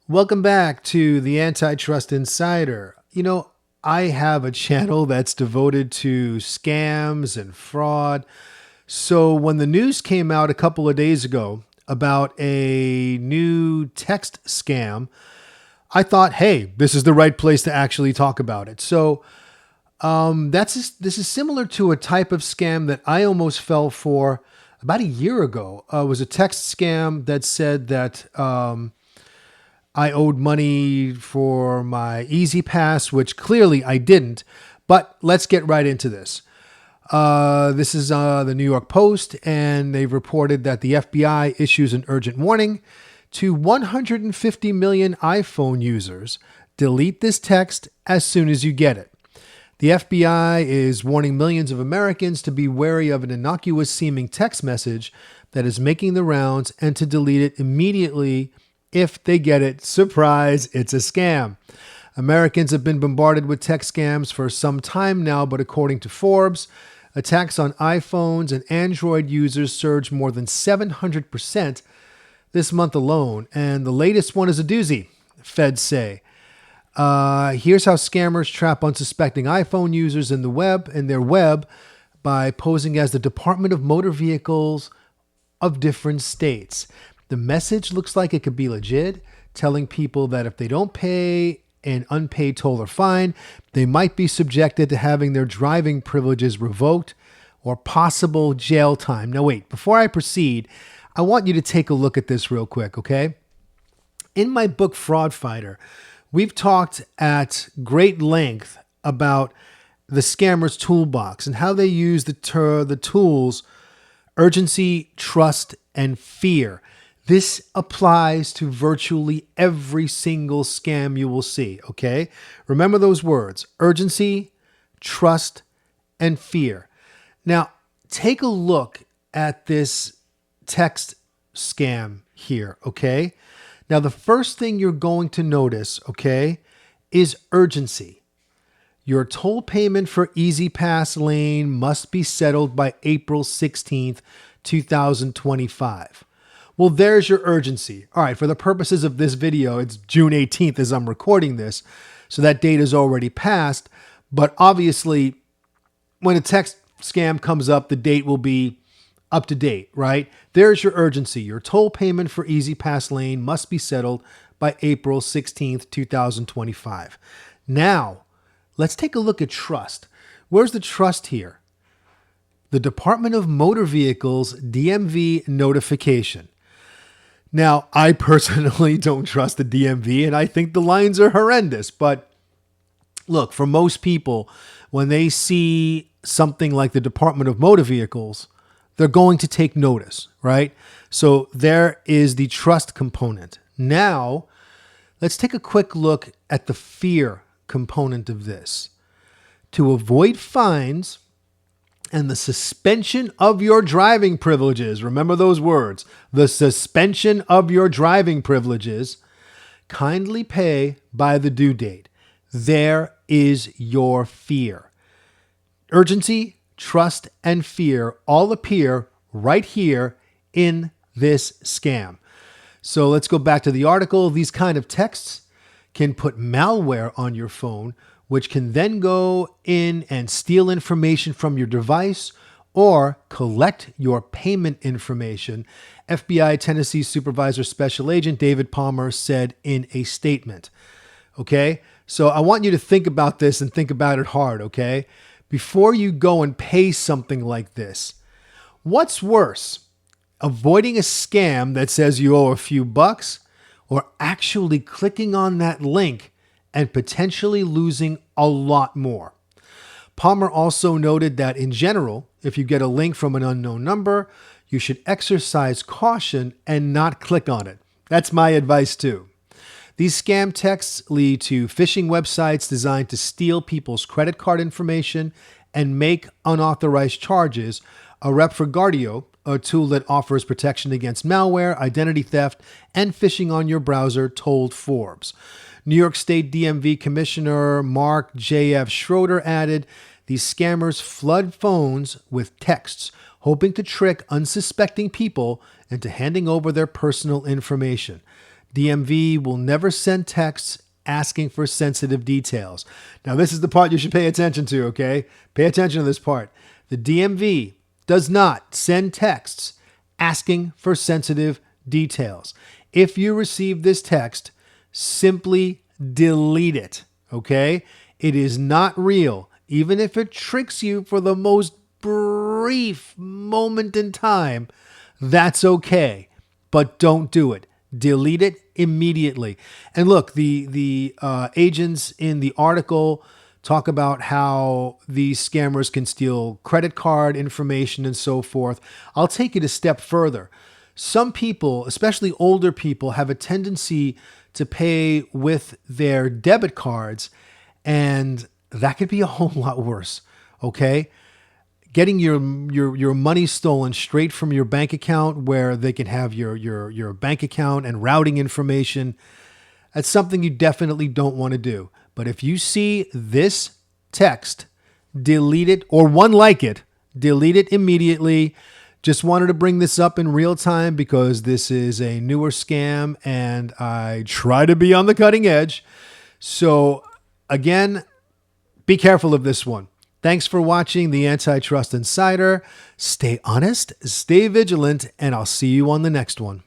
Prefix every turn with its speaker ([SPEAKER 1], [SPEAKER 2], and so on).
[SPEAKER 1] Welcome back to the Antitrust Insider. I have a channel that's devoted to scams and fraud. So when the news came out a couple of days ago about a new text scam, I thought, hey, this is the right place to actually talk about it. This is similar to a type of scam that I almost fell for about a year ago. It was a text scam that said that I owed money for my Easy Pass, which clearly I didn't. But let's get right into this. This is the New York Post, and they've reported that the FBI issues an urgent warning to 150 million iPhone users. Delete this text as soon as you get it. The FBI is warning millions of Americans to be wary of an innocuous seeming text message that is making the rounds and to delete it immediately if they get it. Surprise, it's a scam. Americans have been bombarded with tech scams for some time now, but according to Forbes, attacks on iPhones and Android users surged more than 700% this month alone, and the latest one is a doozy, feds say. Here's how scammers trap unsuspecting iPhone users in their web by posing as the Department of Motor Vehicles of different states. The message looks like it could be legit, telling people that if they don't pay an unpaid toll or fine, they might be subjected to having their driving privileges revoked or possible jail time. Now wait, before I proceed, I want you to take a look at this real quick, okay? In my book, Fraud Fighter, we've talked at great length about the scammer's toolbox and how they use the tools urgency, trust, and fear. This applies to virtually every single scam you will see, okay? Remember those words, urgency, trust, and fear. Now, take a look at this text scam here, okay? Now, the first thing you're going to notice, okay, is urgency. Your toll payment for Easy Pass lane must be settled by April 16th, 2025. Well, there's your urgency. All right, for the purposes of this video, it's June 18th as I'm recording this, so that date is already passed. But obviously, when a text scam comes up, the date will be up to date, right? There's your urgency. Your toll payment for Easy Pass lane must be settled by April 16th, 2025. Now, let's take a look at trust. Where's the trust here? The Department of Motor Vehicles DMV notification. Now, I personally don't trust the DMV, and I think the lines are horrendous. But look, for most people, when they see something like the Department of Motor Vehicles, they're going to take notice, right? So there is the trust component. Now, let's take a quick look at the fear component of this. To avoid fines and the suspension of your driving privileges, remember those words, the suspension of your driving privileges, kindly pay by the due date. There is your fear. Urgency, trust, and fear all appear right here in this scam. So let's go back to the article. These kind of texts can put malware on your phone, which can then go in and steal information from your device or collect your payment information, FBI Tennessee Supervisor Special Agent David Palmer said in a statement. Okay? So I want you to think about this and think about it hard, okay? Before you go and pay something like this, what's worse? Avoiding a scam that says you owe a few bucks or actually clicking on that link and potentially losing a lot more? Palmer also noted that in general, if you get a link from an unknown number, you should exercise caution and not click on it. That's my advice too. These scam texts lead to phishing websites designed to steal people's credit card information and make unauthorized charges. A rep for Guardio, a tool that offers protection against malware, identity theft, and phishing on your browser, told Forbes. New York State DMV Commissioner Mark J.F. Schroeder added, these scammers flood phones with texts, hoping to trick unsuspecting people into handing over their personal information. DMV will never send texts asking for sensitive details. Now, this is the part you should pay attention to, okay? Pay attention to this part. The DMV does not send texts asking for sensitive details. If you receive this text, simply delete it, okay? It is not real. Even if it tricks you for the most brief moment in time, that's okay. But don't do it. Delete it immediately. And look, the agents in the article talk about how these scammers can steal credit card information and so forth. I'll take it a step further. Some people, especially older people, have a tendency to pay with their debit cards, and that could be a whole lot worse, okay? Getting your money stolen straight from your bank account, where they can have your bank account and routing information, that's something you definitely don't want to do. But if you see this text, delete it, or one like it, delete it immediately. Just wanted to bring this up in real time because this is a newer scam and I try to be on the cutting edge. So again, be careful of this one. Thanks for watching the Antitrust Insider. Stay honest, stay vigilant, and I'll see you on the next one.